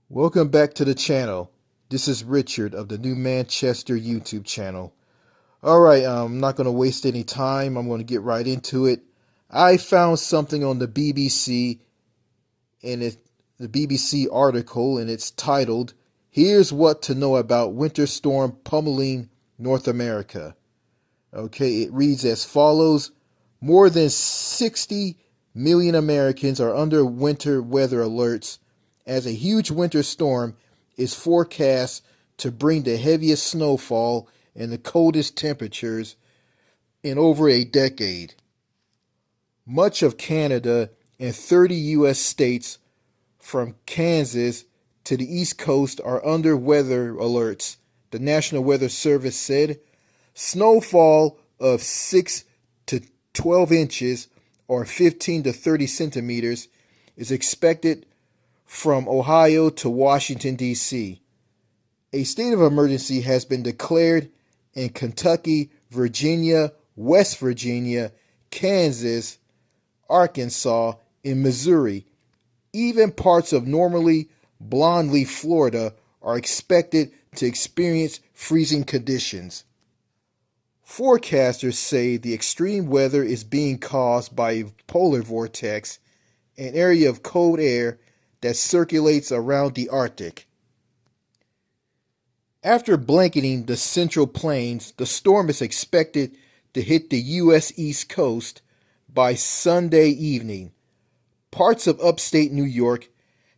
Welcome back to the channel. This is Richard of the New Manchester YouTube channel. Alright, I'm not going to waste any time. I'm going to get right into it. I found something on the BBC, the BBC article, and it's titled, "Here's What to Know About Winter Storm Pummeling North America." Okay, it reads as follows. More than 60 million Americans are under winter weather alerts as a huge winter storm is forecast to bring the heaviest snowfall and the coldest temperatures in over a decade. Much of Canada and 30 U.S. states from Kansas to the East Coast are under weather alerts, the National Weather Service said. Snowfall of 6 to 12 inches or 15 to 30 centimeters is expected from Ohio to Washington, D.C. A state of emergency has been declared in Kentucky, Virginia, West Virginia, Kansas, Arkansas, and Missouri. Even parts of normally blondly Florida are expected to experience freezing conditions. Forecasters say the extreme weather is being caused by a polar vortex, an area of cold air that circulates around the Arctic. After blanketing the Central Plains, the storm is expected to hit the U.S. East Coast by Sunday evening. Parts of upstate New York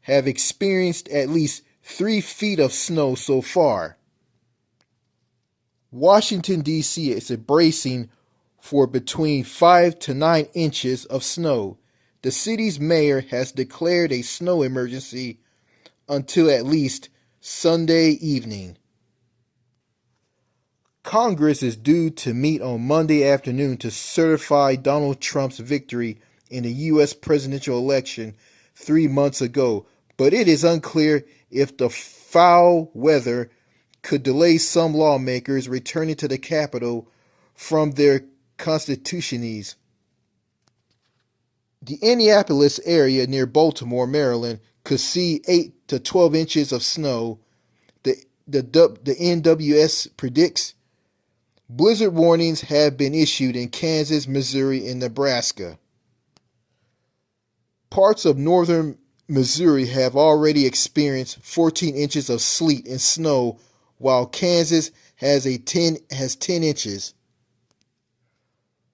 have experienced at least 3 feet of snow so far. Washington, D.C. is bracing for between 5 to 9 inches of snow. The city's mayor has declared a snow emergency until at least Sunday evening. Congress is due to meet on Monday afternoon to certify Donald Trump's victory in the U.S. presidential election 3 months ago, but it is unclear if the foul weather could delay some lawmakers returning to the Capitol from their constitutioncies. The Indianapolis area near Baltimore, Maryland, could see 8 to 12 inches of snow. The NWS predicts blizzard warnings have been issued in Kansas, Missouri, and Nebraska. Parts of northern Missouri have already experienced 14 inches of sleet and snow, while Kansas has 10 inches.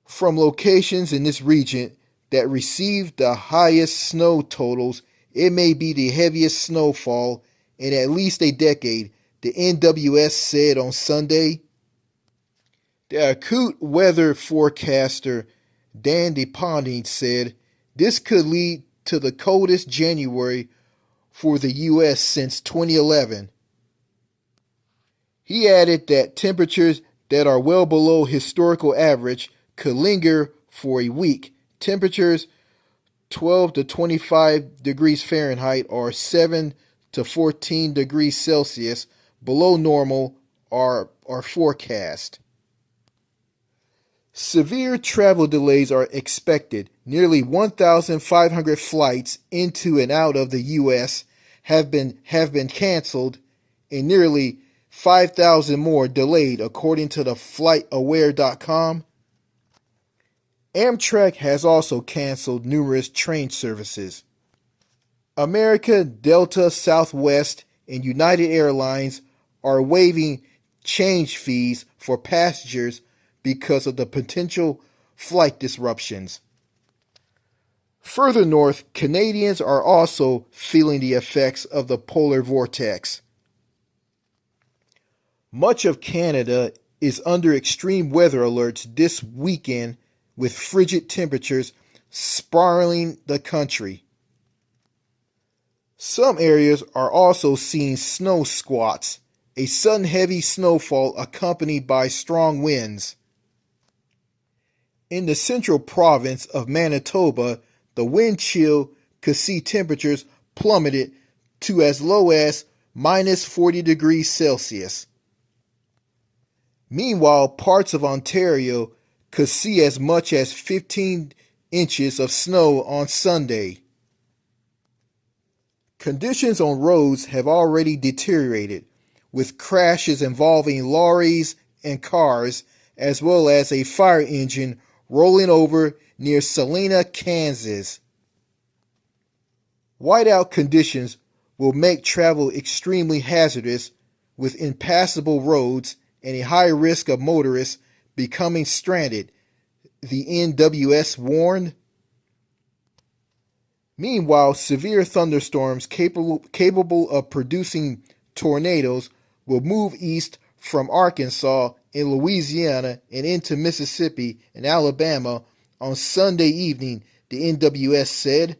From locations in this region that received the highest snow totals, it may be the heaviest snowfall in at least a decade, the NWS said on Sunday. The acute weather forecaster Dan DePonte said this could lead to the coldest January for the U.S. since 2011. He added that temperatures that are well below historical average could linger for a week. Temperatures 12 to 25 degrees Fahrenheit or 7 to 14 degrees Celsius below normal are forecast. Severe travel delays are expected. Nearly 1,500 flights into and out of the U.S. have been canceled, and nearly 5,000 more delayed, according to the FlightAware.com. Amtrak has also canceled numerous train services. America, Delta, Southwest, and United Airlines are waiving change fees for passengers because of the potential flight disruptions. Further north, Canadians are also feeling the effects of the polar vortex. Much of Canada is under extreme weather alerts this weekend, with frigid temperatures spiraling the country. Some areas are also seeing snow squats, a sudden heavy snowfall accompanied by strong winds. In the central province of Manitoba, the wind chill could see temperatures plummeted to as low as minus 40 degrees Celsius. Meanwhile, parts of Ontario could see as much as 15 inches of snow on Sunday. Conditions on roads have already deteriorated, with crashes involving lorries and cars, as well as a fire engine rolling over near Salina, Kansas. Whiteout conditions will make travel extremely hazardous, with impassable roads and a high risk of motorists becoming stranded, the NWS warned. Meanwhile, severe thunderstorms capable of producing tornadoes will move east from Arkansas and Louisiana and into Mississippi and Alabama on Sunday evening, the NWS said.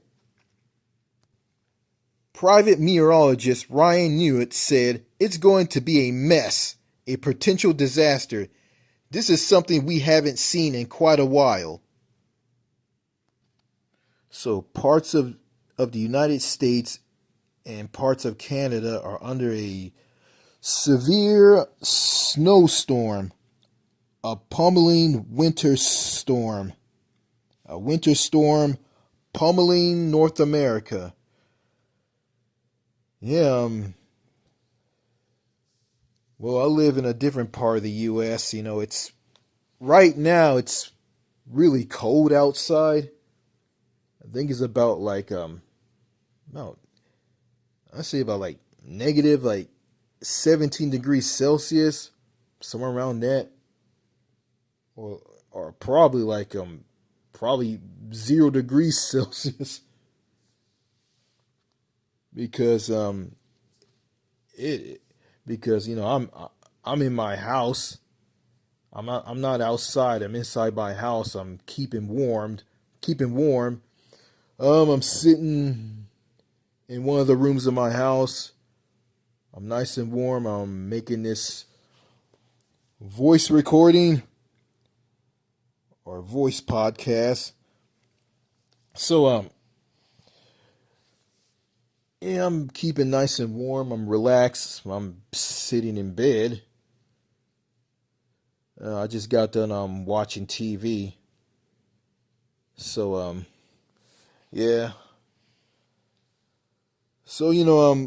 Private meteorologist Ryan Newitt said, "It's going to be a mess, a potential disaster. This is something we haven't seen in quite a while." So parts of the United States and parts of Canada are under a severe snowstorm, a pummeling winter storm, a winter storm pummeling North America. Yeah, well, I live in a different part of the U.S. It's right now. It's really cold outside. I think it's about like about I say about like negative like 17 degrees Celsius, somewhere around that, or probably like probably 0 degrees Celsius because it because I'm in my house. I'm not outside. I'm inside my house. I'm keeping warm. I'm sitting in one of the rooms of my house. I'm nice and warm. I'm making this voice recording or voice podcast. So yeah, I'm keeping nice and warm. I'm relaxed. I'm sitting in bed. I just got done watching TV. So yeah. So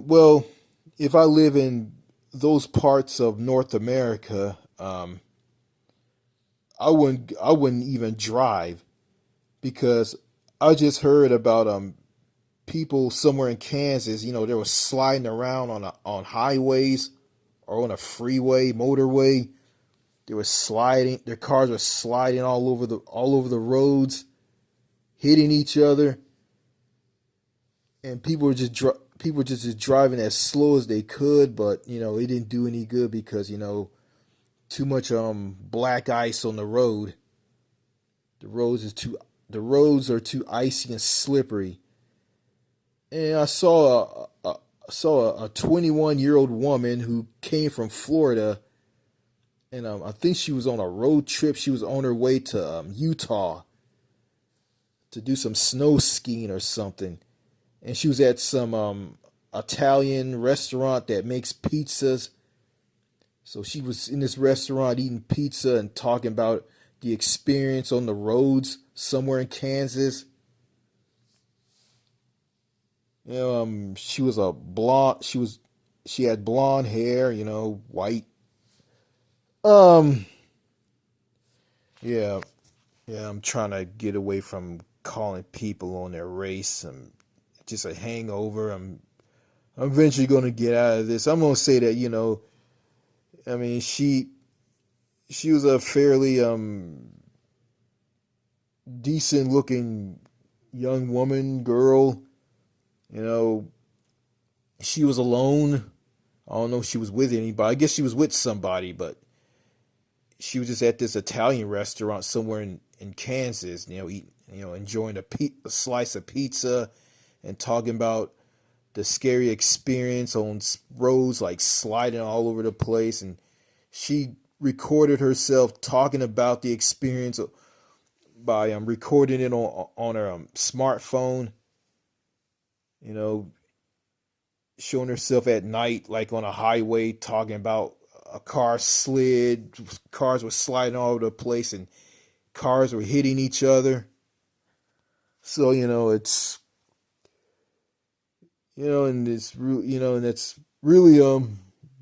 well, if I live in those parts of North America, I wouldn't even drive because I just heard about people somewhere in Kansas. They were sliding around on highways or on a freeway, motorway. They were sliding. Their cars were sliding all over the roads, hitting each other, and people were just driving as slow as they could. But it didn't do any good because too much black ice on the road. The roads are too icy and slippery. And I saw a 21-year-old woman who came from Florida, and I think she was on a road trip. She was on her way to Utah to do some snow skiing or something, and she was at some Italian restaurant that makes pizzas. So she was in this restaurant eating pizza and talking about the experience on the roads somewhere in Kansas. She was a blonde. She had blonde hair. White. Um, yeah, yeah. I'm trying to get away from calling people on their race. I'm just a hangover. I'm eventually gonna get out of this. I'm gonna say that I mean, she was a fairly decent looking young woman, girl. You know, she was alone. I don't know if she was with anybody. I guess she was with somebody, but she was just at this Italian restaurant somewhere in Kansas, eating, enjoying a slice of pizza and talking about the scary experience on roads, like sliding all over the place. And she recorded herself talking about the experience by recording it on her smartphone, you know, showing herself at night, like on a highway, talking about a car slid, cars were sliding all over the place, and cars were hitting each other. So and and that's really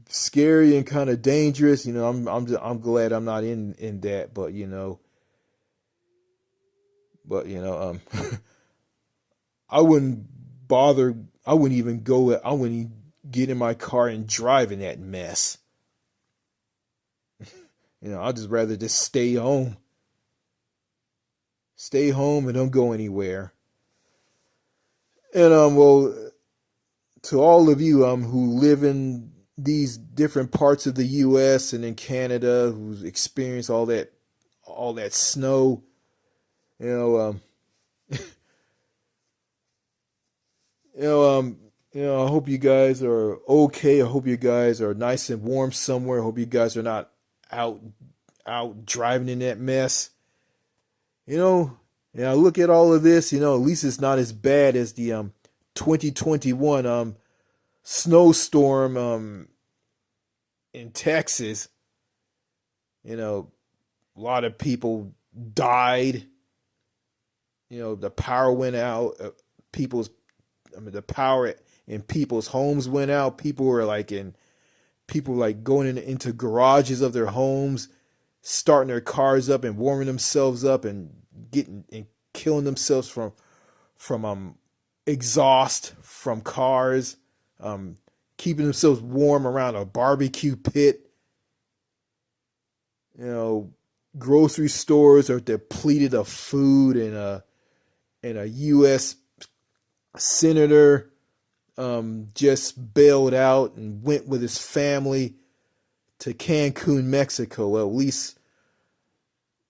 scary and kind of dangerous. I'm glad I'm not in that, but I wouldn't bother. I wouldn't even go. I wouldn't even get in my car and drive in that mess. I'd just rather just stay home and don't go anywhere. And well, to all of you who live in these different parts of the U.S. and in Canada, who's experienced all that snow, you know, you know, um, I hope you guys are okay. I hope you guys are nice and warm somewhere. I hope you guys are not out out driving in that mess. You know, and I look at all of this. At least it's not as bad as the 2021 snowstorm in Texas. A lot of people died. The power went out. The power in people's homes went out. People like going into garages of their homes, starting their cars up and warming themselves up and getting and killing themselves from exhaust from cars, keeping themselves warm around a barbecue pit. Grocery stores are depleted of food, and a U.S. senator just bailed out and went with his family to Cancun, Mexico. Well, at least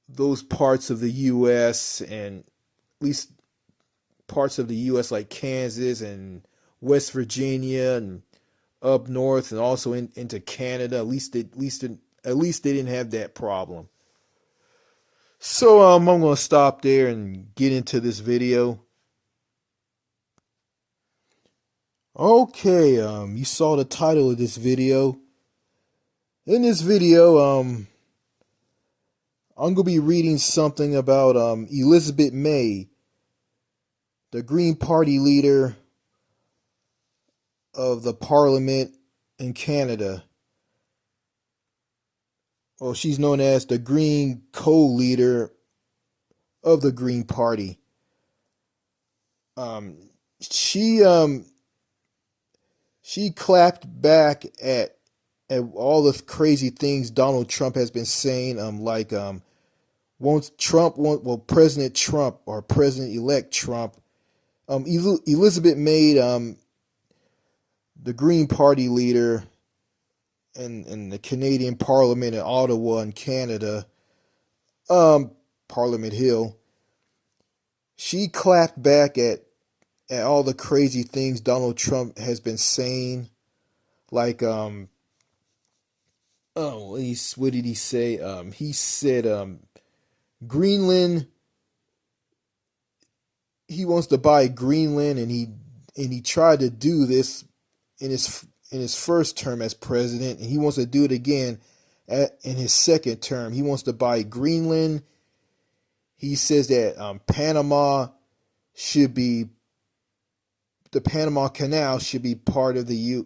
those parts of the U.S. and at least parts of the U.S. like Kansas and West Virginia and up north and also into Canada. At least they didn't have that problem. So I'm going to stop there and get into this video. Okay, you saw the title of this video. In this video, I'm going to be reading something about Elizabeth May, the Green Party leader of the Parliament in Canada. Well, she's known as the Green co-leader of the Green Party. She clapped back at all the crazy things Donald Trump has been saying. President Trump or President-elect Trump. Elizabeth May, the Green Party leader in the Canadian Parliament in Ottawa in Canada, Parliament Hill. She clapped back at all the crazy things Donald Trump has been saying. Like, what did he say? He said, Greenland, he wants to buy Greenland, and he tried to do this in his first term as president, and he wants to do it again in his second term. He wants to buy Greenland. He says that the Panama Canal should be part of the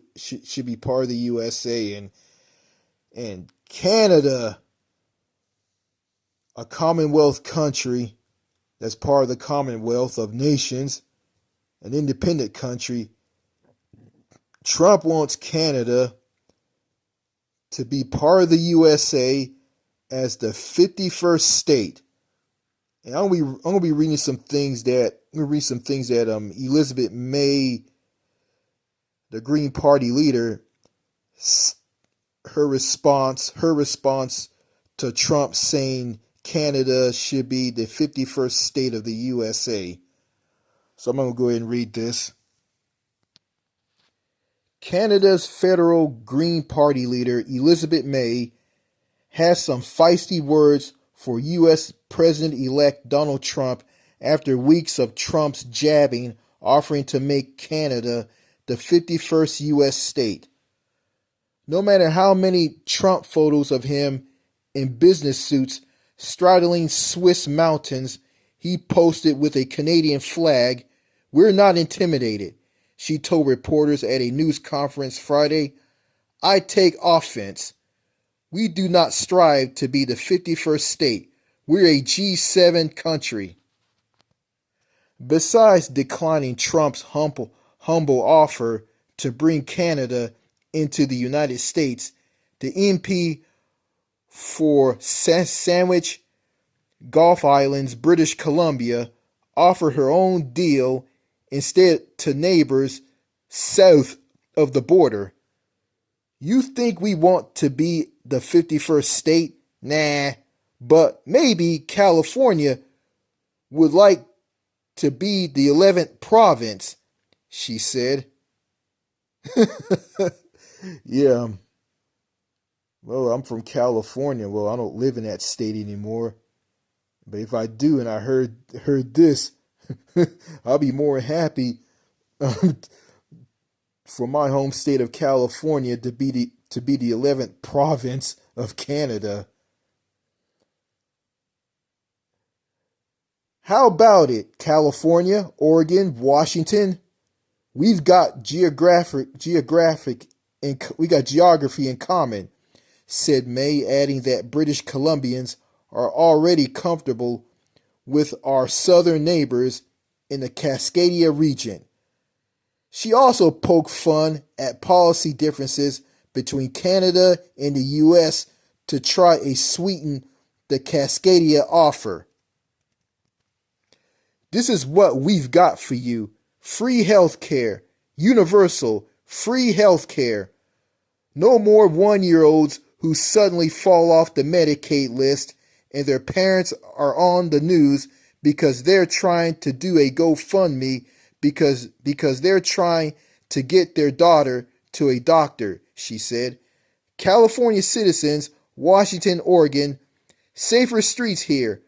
USA, and Canada, a Commonwealth country that's part of the Commonwealth of Nations, an independent country. Trump wants Canada to be part of the USA as the 51st state. And I'm gonna be reading some things that Elizabeth May, the Green Party leader, her response to Trump saying Canada should be the 51st state of the USA. So I'm gonna go ahead and read this. Canada's federal Green Party leader, Elizabeth May, has some feisty words for U.S. President-elect Donald Trump after weeks of Trump's jabbing, offering to make Canada the 51st U.S. state. No matter how many Trump photos of him in business suits straddling Swiss mountains he posted with a Canadian flag, we're not intimidated. She told reporters at a news conference Friday, I take offense. We do not strive to be the 51st state. We're a G7 country. Besides declining Trump's humble offer to bring Canada into the United States, the MP for Sandwich Gulf Islands, British Columbia, offered her own deal instead to neighbors south of the border. You think we want to be the 51st state? Nah, but maybe California would like to be the 11th province, she said. Yeah, well, I'm from California. Well, I don't live in that state anymore. But if I do and I heard this, I'll be more happy for my home state of California to be the 11th province of Canada. How about it, California, Oregon, Washington? We've got we got geography in common, said May, adding that British Columbians are already comfortable with our southern neighbors in the Cascadia region. She also poked fun at policy differences between Canada and the U.S. to try to sweeten the Cascadia offer. This is what we've got for you. Free health care. Universal. Free health care. No more 1-year-olds who suddenly fall off the Medicaid list and their parents are on the news because they're trying to do a GoFundMe because they're trying to get their daughter to a doctor, she said. California citizens, Washington, Oregon, safer streets here.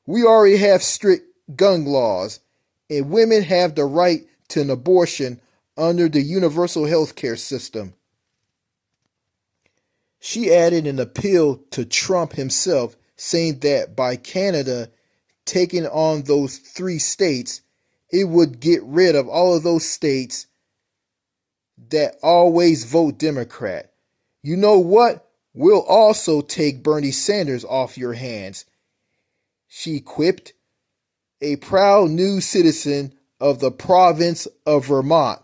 We already have strict gun laws, and women have the right to an abortion under the universal health care system. She added an appeal to Trump himself, saying that by Canada taking on those 3 states, it would get rid of all of those states that always vote Democrat. You know what? We'll also take Bernie Sanders off your hands, she quipped, a proud new citizen of the province of Vermont.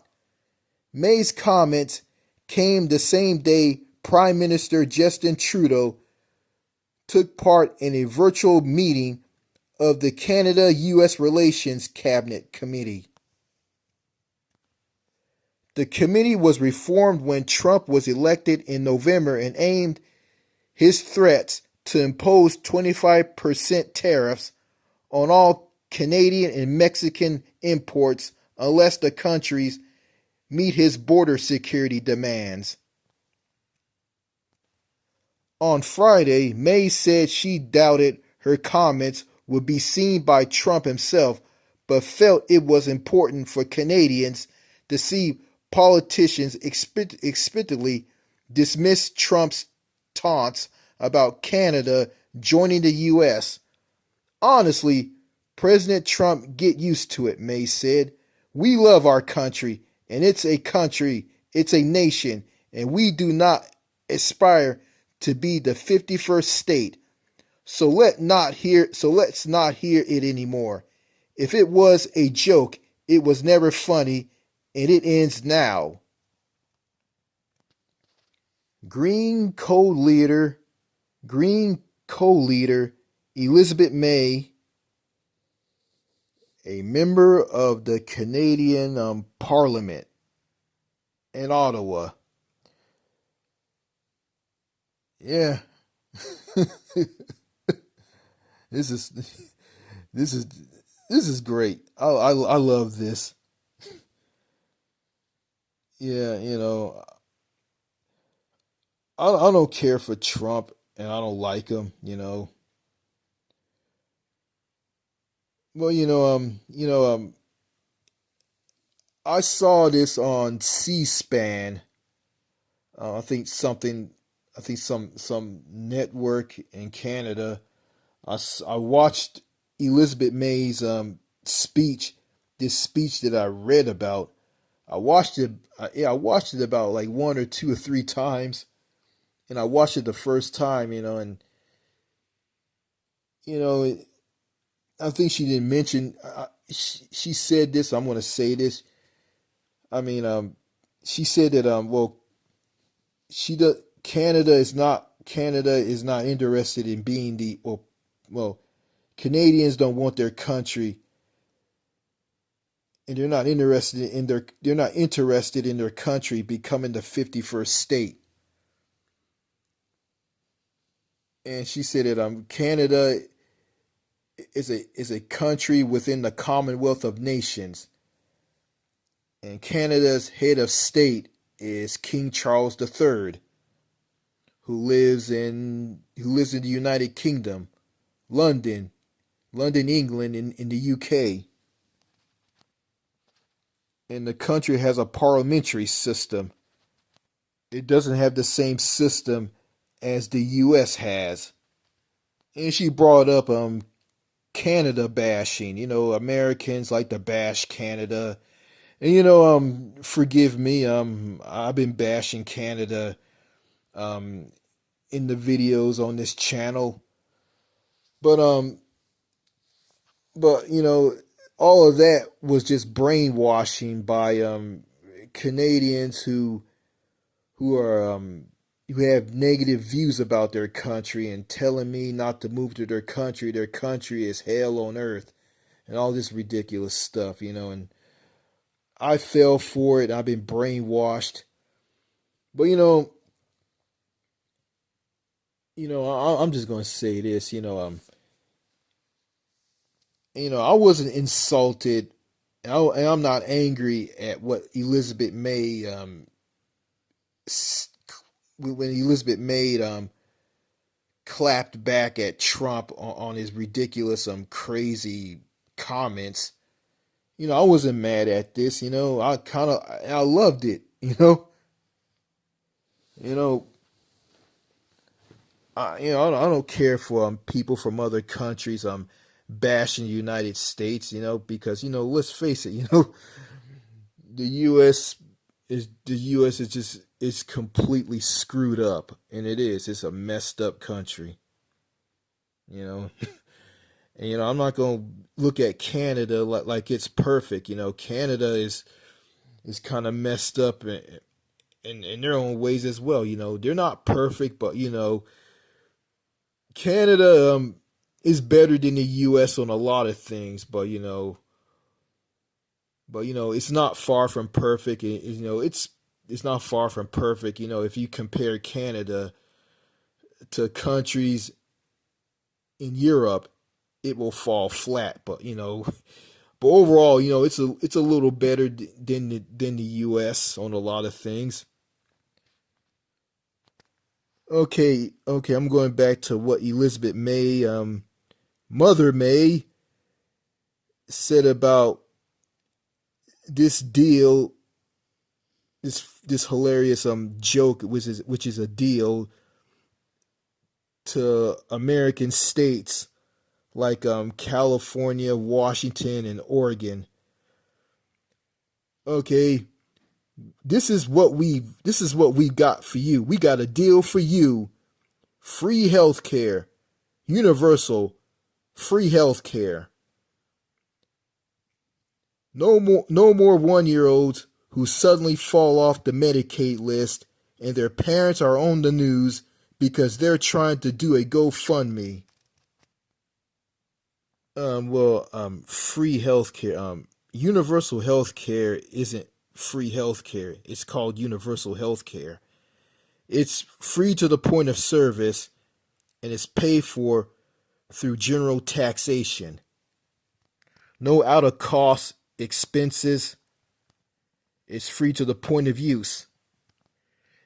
May's comments came the same day Prime Minister Justin Trudeau took part in a virtual meeting of the Canada-U.S. Relations Cabinet Committee. The committee was reformed when Trump was elected in November and aimed his threats to impose 25% tariffs on all Canadian and Mexican imports unless the countries meet his border security demands. On Friday, May said she doubted her comments would be seen by Trump himself, but felt it was important for Canadians to see politicians explicitly dismiss Trump's taunts about Canada joining the U.S. Honestly, President Trump, get used to it, May said. We love our country, and it's a nation, and we do not aspire to be the 51st state. So let's not hear it anymore. If it was a joke, it was never funny, and it ends now. Green co-leader Elizabeth May, a member of the Canadian Parliament in Ottawa. Yeah. This is great. I love this. Yeah, I don't care for Trump and I don't like him. Well, I saw this on C-SPAN. I think some network in Canada. I watched Elizabeth May's speech, this speech that I read about. I watched it. Yeah, I watched it about like one or two or three times, and I watched it the first time, and you know, I think she didn't mention. She said this. I'm going to say this. I mean, she said that well, she does. Canada is not interested in being the well Canadians don't want their country, and they're not interested in their country becoming the 51st state. And she said that Canada is a country within the Commonwealth of Nations, and Canada's head of state is King Charles III, who lives in the United Kingdom, London, England, in the UK. And the country has a parliamentary system. It doesn't have the same system as the US has. And she brought up Canada bashing. Americans like to bash Canada. And forgive me, I've been bashing Canada um in the videos on this channel. But all of that was just brainwashing by Canadians who have negative views about their country and telling me not to move to their country. Their country is hell on earth and all this ridiculous stuff, and I fell for it. I've been brainwashed. But I'm just gonna say this. I wasn't insulted, and I'm not angry at what Elizabeth May when Elizabeth May clapped back at Trump on his ridiculous crazy comments. I wasn't mad at this. I loved it. You know I don't care for people from other countries bashing the United States, because let's face it, the U.S. is completely screwed up, and it is. It's a messed up country, you know. And I'm not gonna look at Canada like it's perfect. Canada is kind of messed up in their own ways as well. They're not perfect, but Canada is better than the U.S. on a lot of things, but it's not far from perfect. It's not far from perfect. If you compare Canada to countries in Europe, it will fall flat. But overall, it's a little better than the U.S. on a lot of things. Okay, I'm going back to what Elizabeth May, Mother May, said about this deal, this hilarious joke, which is a deal to American states like California, Washington, and Oregon. Okay, this is what we got for you. We got a deal for you. Free health care, universal free health care. No more 1-year olds who suddenly fall off the Medicaid list and their parents are on the news because they're trying to do a GoFundMe. Free healthcare. Universal healthcare isn't free healthcare. It's called universal healthcare. It's free to the point of service, and it's paid for through general taxation. No out of cost expenses. It's free to the point of use.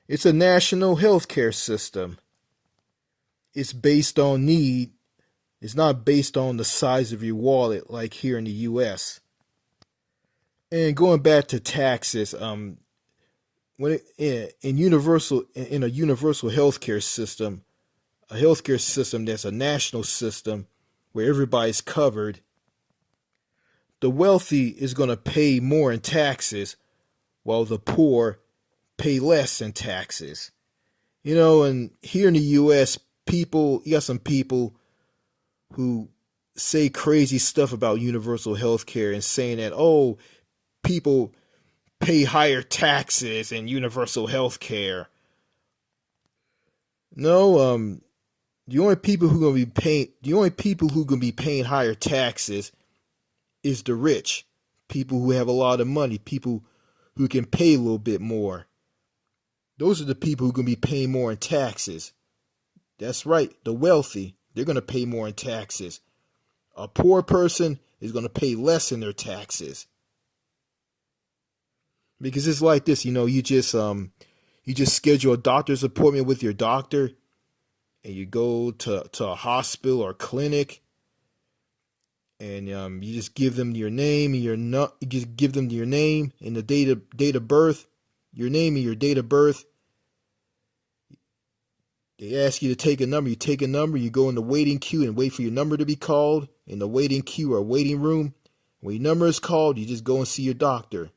It's a national healthcare system. It's based on need. It's not based on the size of your wallet like here in the US. And going back to taxes, when in a universal healthcare system, a healthcare system that's a national system where everybody's covered, the wealthy is going to pay more in taxes while the poor pay less in taxes. You know, and here in the US, you got some people who say crazy stuff about universal health care and saying that, oh, people pay higher taxes in universal health care. No, the only people who gonna be paying higher taxes is the rich, people who have a lot of money, people who can pay a little bit more. Those are the people who are gonna be paying more in taxes. That's right, the wealthy, they're gonna pay more in taxes. A poor person is gonna pay less in their taxes. Because it's like this, you just schedule a doctor's appointment with your doctor and you go to a hospital or clinic, and you just give them your name and you just give them your name and the date of birth, your name and your date of birth. They ask you to take a number. You take a number. You go in the waiting queue and wait for your number to be called in the waiting queue or waiting room. When your number is called, you just go and see your doctor.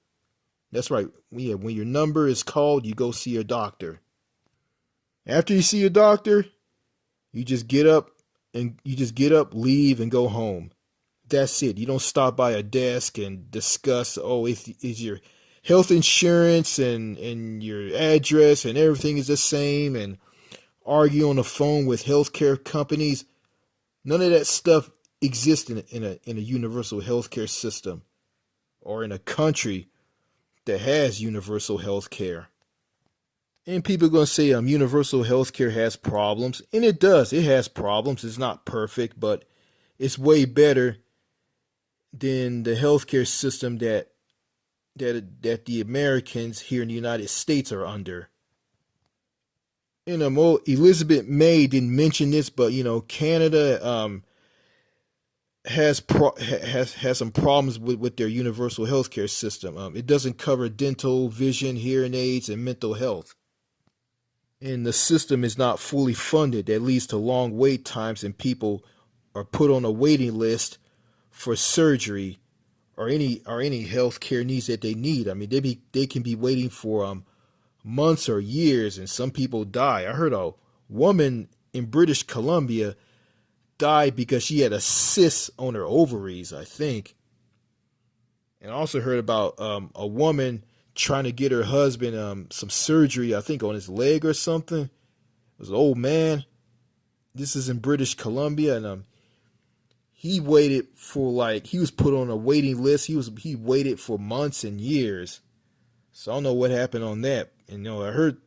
That's right. Yeah, when your number is called, you go see your doctor. After you see your doctor, you just get up leave, and go home. That's it. You don't stop by a desk and discuss, oh, is your health insurance and your address and everything is the same, and argue on the phone with healthcare companies. None of that stuff exists in a universal healthcare system or in a country that has universal healthcare. And people are going to say universal healthcare has problems, and it does. It has problems. It's not perfect, but it's way better than the healthcare system that the Americans here in the United States are under. And Elizabeth May didn't mention this, but Canada has some problems with their universal healthcare system. It doesn't cover dental, vision, hearing aids, and mental health. And the system is not fully funded. That leads to long wait times, and people are put on a waiting list for surgery or any health care needs that they need. I mean, they can be waiting for months or years, and some people die. I heard a woman in British Columbia died because she had a cyst on her ovaries, I think. And I also heard about a woman trying to get her husband some surgery, I think on his leg or something. It was an old man. This is in British Columbia, and he waited for he was put on a waiting list. He waited for months and years. So I don't know what happened on that. And I heard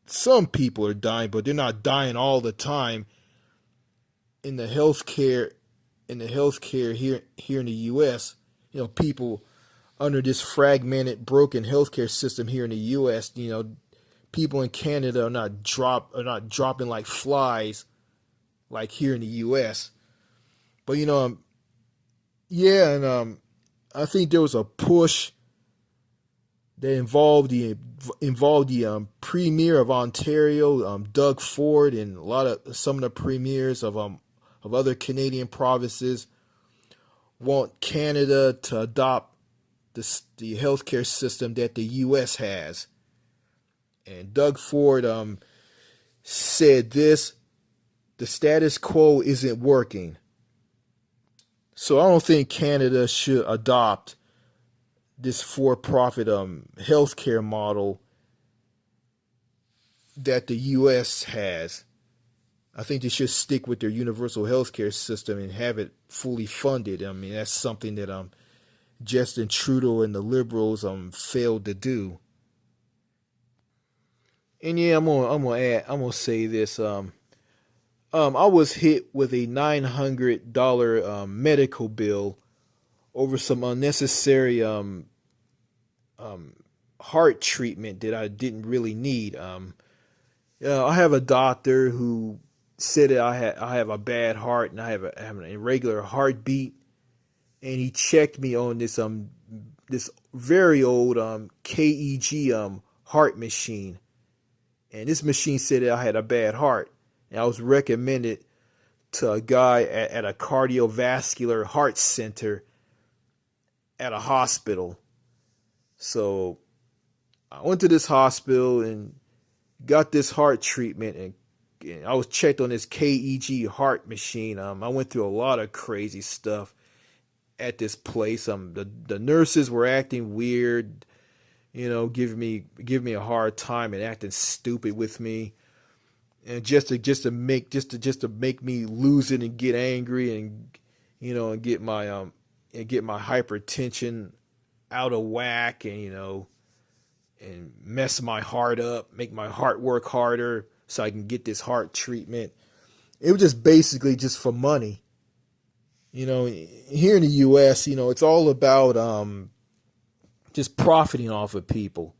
some people are dying, but they're not dying all the time in the healthcare here in the US. People under this fragmented, broken healthcare system here in the US, people in Canada are not dropping like flies like here in the US. But yeah, and I think there was a push that involved the premier of Ontario, Doug Ford, and some of the premiers of other Canadian provinces want Canada to adopt the healthcare system that the U.S. has. And Doug Ford said this: the status quo isn't working. So I don't think Canada should adopt this for-profit healthcare model that the U.S. has. I think they should stick with their universal healthcare system and have it fully funded. I mean, that's something that Justin Trudeau and the Liberals failed to do. And yeah, I'm gonna say this. I was hit with a $900 medical bill over some unnecessary heart treatment that I didn't really need. I have a doctor who said that I have a bad heart and I have an irregular heartbeat, and he checked me on this very old KEG heart machine, and this machine said that I had a bad heart, and I was recommended to a guy at a cardiovascular heart center at a hospital. So I went to this hospital and got this heart treatment, and I was checked on this KEG heart machine. I went through a lot of crazy stuff at this place. The nurses were acting weird, giving me a hard time and acting stupid with me, and just to make me lose it and get angry, and get my hypertension out of whack, and mess my heart up, make my heart work harder so I can get this heart treatment. It was just basically just for money. Here in the US, it's all about just profiting off of people,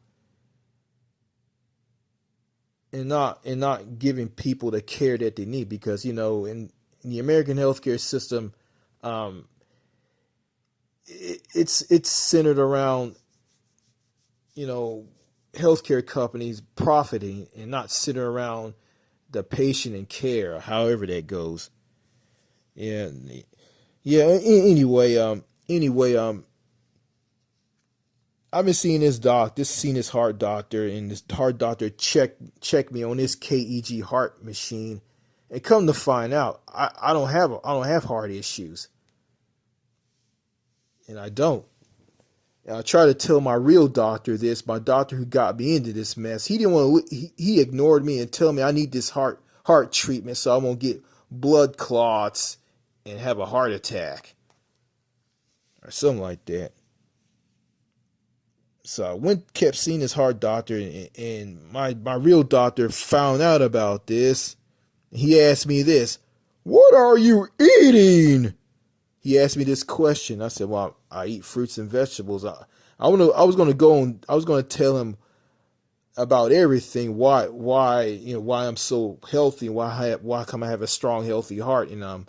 and not giving people the care that they need, because in the American healthcare system, um, it's centered around you know healthcare companies profiting, and not centered around the patient and care, however that goes. Yeah, yeah. Anyway, I've been seeing this heart doctor, and this heart doctor check me on this KEG heart machine, and come to find out, I don't have heart issues, and I don't. And I try to tell my real doctor this, my doctor who got me into this mess. He didn't want to. He ignored me and tell me I need this heart treatment so I won't get blood clots and have a heart attack or something like that. So kept seeing this heart doctor, and my real doctor found out about this. He asked me this: "What are you eating?" He asked me this question. I said, "Well, I eat fruits and vegetables." I was gonna tell him about everything. Why I'm so healthy, and why come I have a strong, healthy heart. And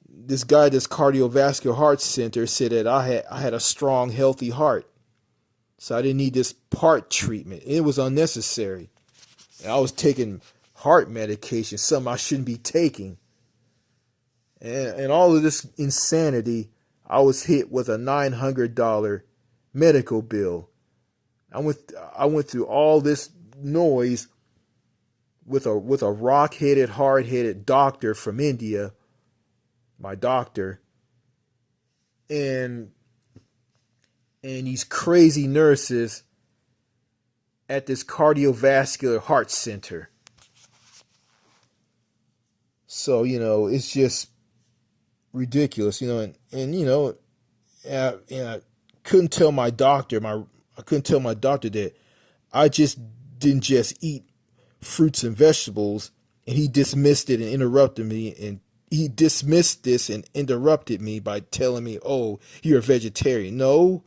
this guy, this cardiovascular heart center, said that I had a strong, healthy heart. So I didn't need this heart treatment. It was unnecessary. And I was taking heart medication, something I shouldn't be taking. And all of this insanity, I was hit with a $900 medical bill. I went through all this noise with a rock-headed, hard-headed doctor from India, my doctor, and these crazy nurses at this cardiovascular heart center. So, it's just ridiculous, and I couldn't tell my doctor, that I just didn't just eat fruits and vegetables, and he dismissed it and interrupted me, and he dismissed this and interrupted me by telling me, "Oh, you're a vegetarian." No,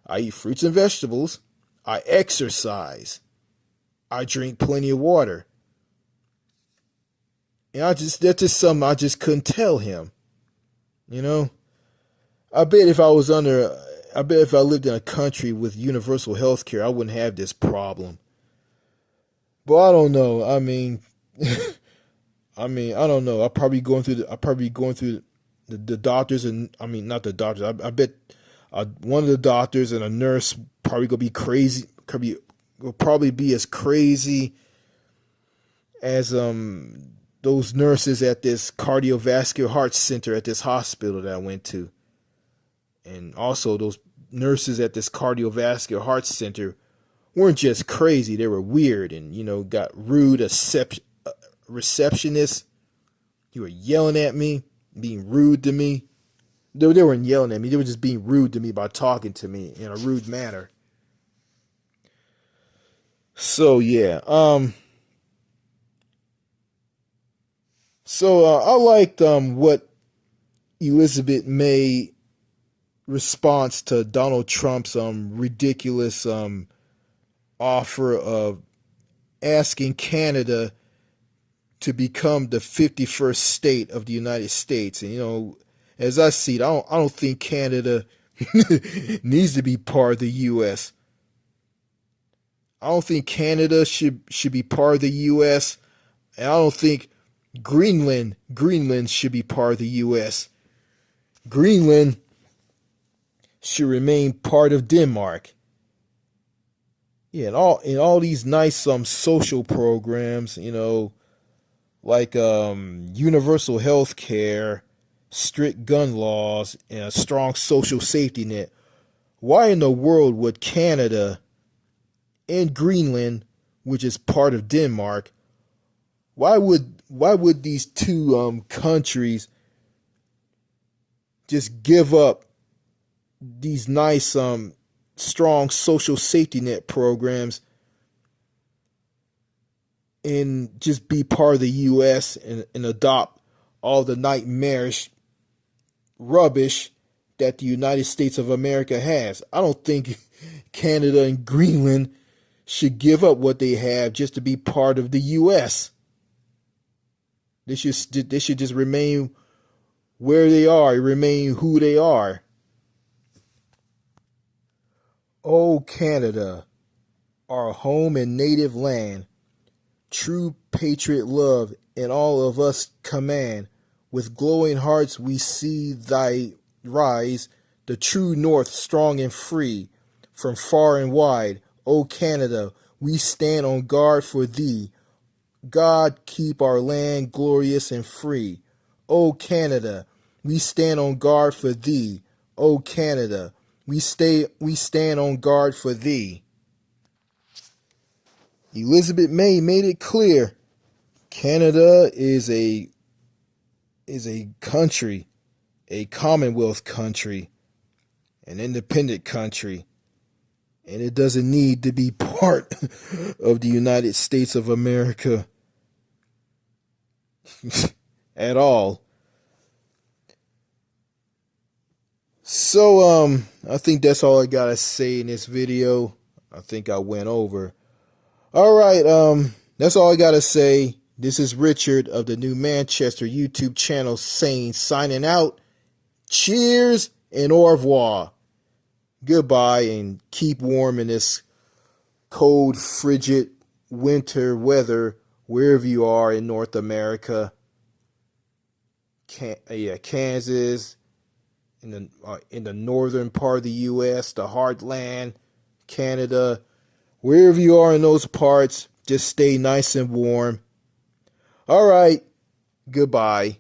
I eat fruits and vegetables. I exercise. I drink plenty of water. And that's just something I just couldn't tell him. You know, I bet if I lived in a country with universal health care, I wouldn't have this problem. But I don't know. I don't know. I probably going through the doctors, and not the doctors. I bet one of the doctors and a nurse probably gonna be crazy. Will probably be as crazy as those nurses at this cardiovascular heart center at this hospital that I went to. And also those nurses at this cardiovascular heart center weren't just crazy, they were weird, and got rude receptionists. You were yelling at me, being rude to me. They weren't yelling at me, they were just being rude to me by talking to me in a rude manner. So yeah, I liked what Elizabeth May response to Donald Trump's ridiculous offer of asking Canada to become the 51st state of the United States. And as I see it, I don't think Canada needs to be part of the U.S. I don't think Canada should be part of the U.S. And I don't think Greenland should be part of the U.S. Greenland should remain part of Denmark. Yeah, and all these nice social programs, like universal health care, strict gun laws, and a strong social safety net. Why in the world would Canada and Greenland, which is part of Denmark, why would these two countries just give up these nice strong social safety net programs and just be part of the US and adopt all the nightmarish rubbish that the United States of America has? I don't think Canada and Greenland should give up what they have just to be part of the US. They should just remain where they are, remain who they are. Oh, Canada, our home and native land, true patriot love in all of us command. With glowing hearts we see thy rise, the true north strong and free. From far and wide, O Canada, we stand on guard for thee. God keep our land glorious and free. O Canada, we stand on guard for thee. O Canada, we stand on guard for thee. Elizabeth May made it clear Canada is a country, a Commonwealth country, an independent country, and it doesn't need to be part of the United States of America at all. So I think that's all I gotta say in this video. I think I went over. All right, that's all I gotta say. This is Richard of the New Manchester YouTube channel signing out. Cheers and au revoir. Goodbye and keep warm in this cold, frigid winter weather wherever you are in North America. Kansas, in the northern part of the U.S., the heartland, Canada, wherever you are in those parts, just stay nice and warm. All right, goodbye.